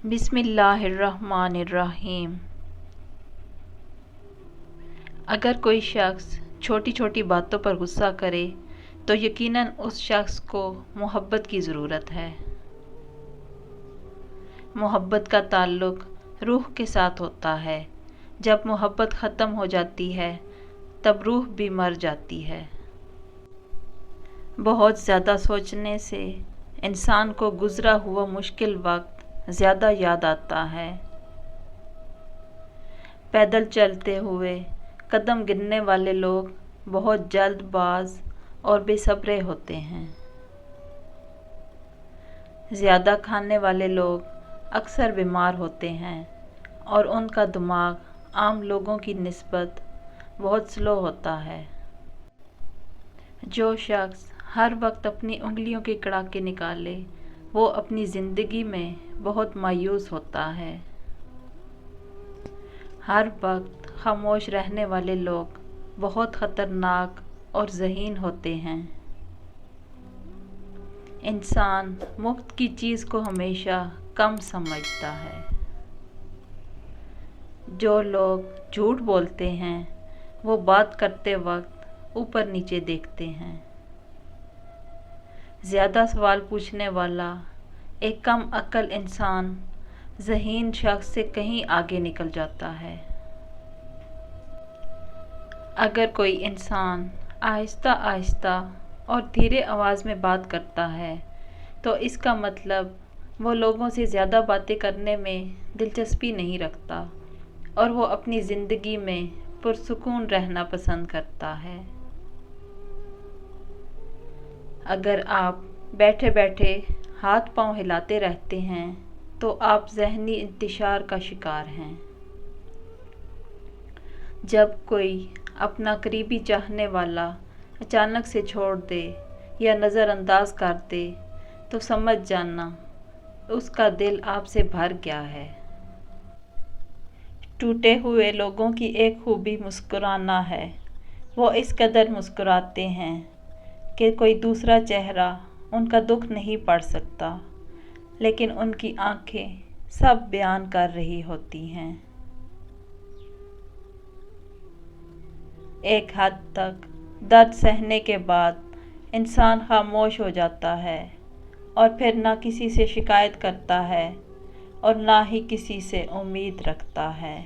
بسم اللہ الرحمن الرحیم۔ اگر کوئی شخص چھوٹی چھوٹی باتوں پر غصہ کرے تو یقیناً اس شخص کو محبت کی ضرورت ہے۔ محبت کا تعلق روح کے ساتھ ہوتا ہے۔ جب محبت ختم ہو جاتی ہے تب روح بھی مر جاتی ہے۔ بہت زیادہ سوچنے سے انسان کو گزرا ہوا مشکل وقت زیادہ یاد آتا ہے۔ پیدل چلتے ہوئے قدم گننے والے لوگ بہت جلد باز اور بے صبر ہوتے ہیں۔ زیادہ کھانے والے لوگ اکثر بیمار ہوتے ہیں اور ان کا دماغ عام لوگوں کی نسبت بہت سلو ہوتا ہے۔ جو شخص ہر وقت اپنی انگلیوں کے کڑاکے نکالے وہ اپنی زندگی میں بہت مایوس ہوتا ہے۔ ہر وقت خاموش رہنے والے لوگ بہت خطرناک اور ذہین ہوتے ہیں۔ انسان مفت کی چیز کو ہمیشہ کم سمجھتا ہے۔ جو لوگ جھوٹ بولتے ہیں وہ بات کرتے وقت اوپر نیچے دیکھتے ہیں۔ زیادہ سوال پوچھنے والا ایک کم عقل انسان ذہین شخص سے کہیں آگے نکل جاتا ہے۔ اگر کوئی انسان آہستہ آہستہ اور دھیرے آواز میں بات کرتا ہے تو اس کا مطلب وہ لوگوں سے زیادہ باتیں کرنے میں دلچسپی نہیں رکھتا اور وہ اپنی زندگی میں پرسکون رہنا پسند کرتا ہے۔ اگر آپ بیٹھے بیٹھے ہاتھ پاؤں ہلاتے رہتے ہیں تو آپ ذہنی انتشار کا شکار ہیں۔ جب کوئی اپنا قریبی چاہنے والا اچانک سے چھوڑ دے یا نظر انداز کر دے تو سمجھ جانا اس کا دل آپ سے بھر گیا ہے۔ ٹوٹے ہوئے لوگوں کی ایک خوبی مسکرانا ہے۔ وہ اس قدر مسکراتے ہیں کہ کوئی دوسرا چہرہ ان کا دکھ نہیں پڑھ سکتا، لیکن ان کی آنکھیں سب بیان کر رہی ہوتی ہیں۔ ایک حد تک درد سہنے کے بعد انسان خاموش ہو جاتا ہے اور پھر نہ کسی سے شکایت کرتا ہے اور نہ ہی کسی سے امید رکھتا ہے۔